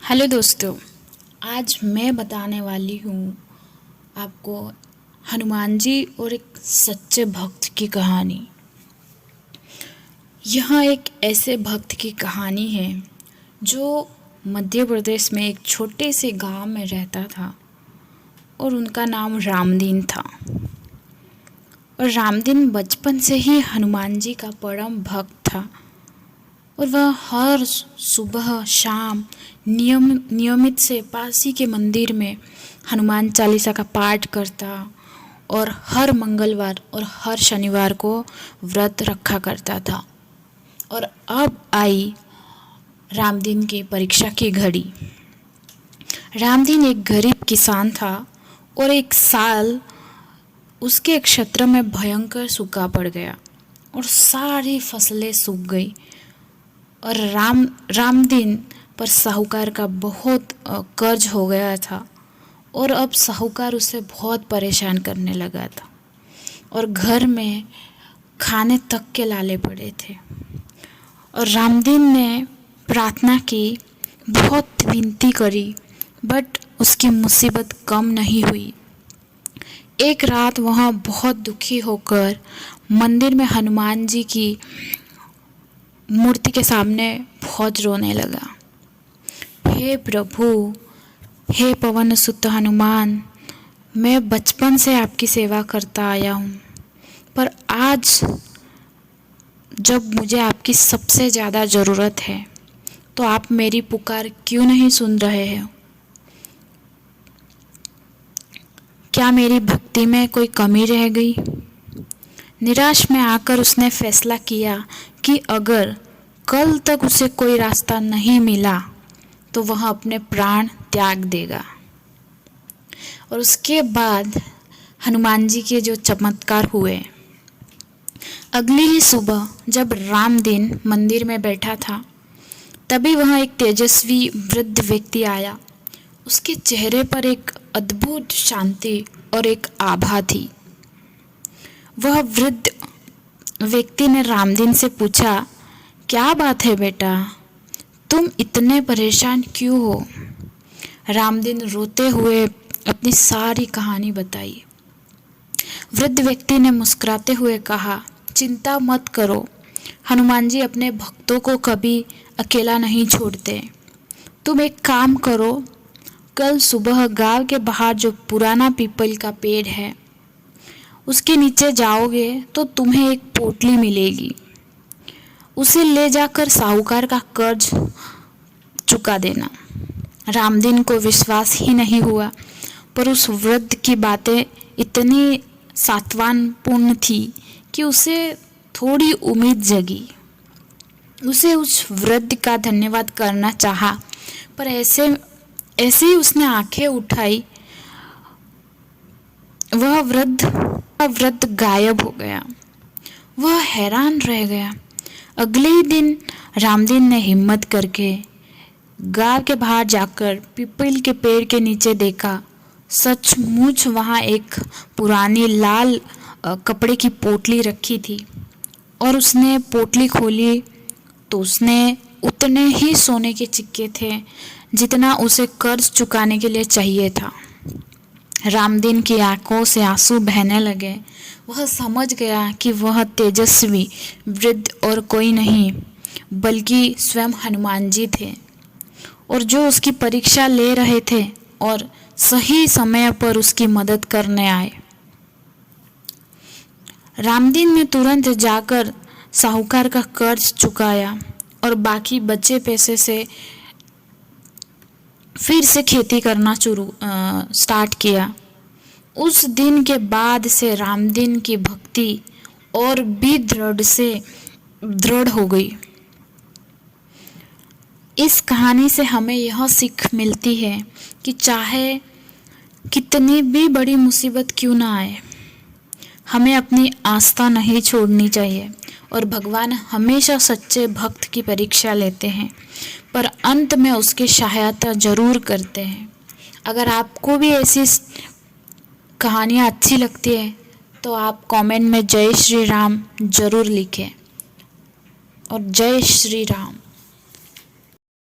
Hello दोस्तों। आज मैं बताने वाली हूँ आपको हनुमान जी और एक सच्चे भक्त की कहानी। यहाँ एक ऐसे भक्त की कहानी है जो मध्य प्रदेश में एक छोटे से गांव में रहता था और उनका नाम रामदीन था। और रामदीन बचपन से ही हनुमान जी का परम भक्त था और वह हर सुबह शाम नियमित से पास ही के मंदिर में हनुमान चालीसा का पाठ करता और हर मंगलवार और हर शनिवार को व्रत रखा करता था। और अब आई रामदीन की परीक्षा की घड़ी। रामदीन एक गरीब किसान था और एक साल उसके क्षेत्र में भयंकर सूखा पड़ गया और सारी फसलें सूख गई। और रामदीन पर साहूकार का बहुत कर्ज हो गया था और अब साहूकार उसे बहुत परेशान करने लगा था और घर में खाने तक के लाले पड़े थे। और रामदीन ने प्रार्थना की, बहुत विनती करी, बट उसकी मुसीबत कम नहीं हुई। एक रात वह बहुत दुखी होकर मंदिर में हनुमान जी की मूर्ति के सामने बहुत रोने लगा। हे प्रभु, हे पवन सुत हनुमान, मैं बचपन से आपकी सेवा करता आया हूँ, पर आज जब मुझे आपकी सबसे ज़्यादा ज़रूरत है तो आप मेरी पुकार क्यों नहीं सुन रहे हैं? क्या मेरी भक्ति में कोई कमी रह गई? निराश में आकर उसने फैसला किया कि अगर कल तक उसे कोई रास्ता नहीं मिला तो वह अपने प्राण त्याग देगा। और उसके बाद हनुमान जी के जो चमत्कार हुए, अगली ही सुबह जब रामदीन मंदिर में बैठा था तभी वहाँ एक तेजस्वी वृद्ध व्यक्ति आया। उसके चेहरे पर एक अद्भुत शांति और एक आभा थी। वह वृद्ध व्यक्ति ने रामदीन से पूछा, क्या बात है बेटा, तुम इतने परेशान क्यों हो? रामदीन रोते हुए अपनी सारी कहानी बताई। वृद्ध व्यक्ति ने मुस्कुराते हुए कहा, चिंता मत करो, हनुमान जी अपने भक्तों को कभी अकेला नहीं छोड़ते। तुम एक काम करो, कल सुबह गांव के बाहर जो पुराना पीपल का पेड़ है उसके नीचे जाओगे तो तुम्हें एक पोटली मिलेगी। उसे ले जाकर साहूकार का कर्ज चुका देना। रामदीन को विश्वास ही नहीं हुआ, पर उस वृद्ध की बातें इतनी सांत्वनापूर्ण थी कि उसे थोड़ी उम्मीद जगी। उसे उस वृद्ध का धन्यवाद करना चाहा, पर ऐसे ही उसने आंखें उठाई, वह वृद्ध गायब हो गया। वह हैरान रह गया। अगले ही दिन रामदीन ने हिम्मत करके गांव के बाहर जाकर पीपल के पेड़ के नीचे देखा। सचमुच वहाँ एक पुरानी लाल कपड़े की पोटली रखी थी और उसने पोटली खोली तो उसने उतने ही सोने के सिक्के थे जितना उसे कर्ज चुकाने के लिए चाहिए था। रामदीन की आंखों से आंसू बहने लगे। वह समझ गया कि वह तेजस्वी वृद्ध और कोई नहीं बल्कि स्वयं हनुमान जी थे और जो उसकी परीक्षा ले रहे थे और सही समय पर उसकी मदद करने आए। रामदीन ने तुरंत जाकर साहूकार का कर्ज चुकाया और बाकी बचे पैसे से फिर से खेती करना स्टार्ट किया। उस दिन के बाद से रामदीन की भक्ति और भी दृढ़ हो गई। इस कहानी से हमें यह सीख मिलती है कि चाहे कितनी भी बड़ी मुसीबत क्यों ना आए, हमें अपनी आस्था नहीं छोड़नी चाहिए और भगवान हमेशा सच्चे भक्त की परीक्षा लेते हैं, पर अंत में उसकी सहायता जरूर करते हैं। अगर आपको भी ऐसी कहानियाँ अच्छी लगती है तो आप कमेंट में जय श्री राम जरूर लिखें। और जय श्री राम।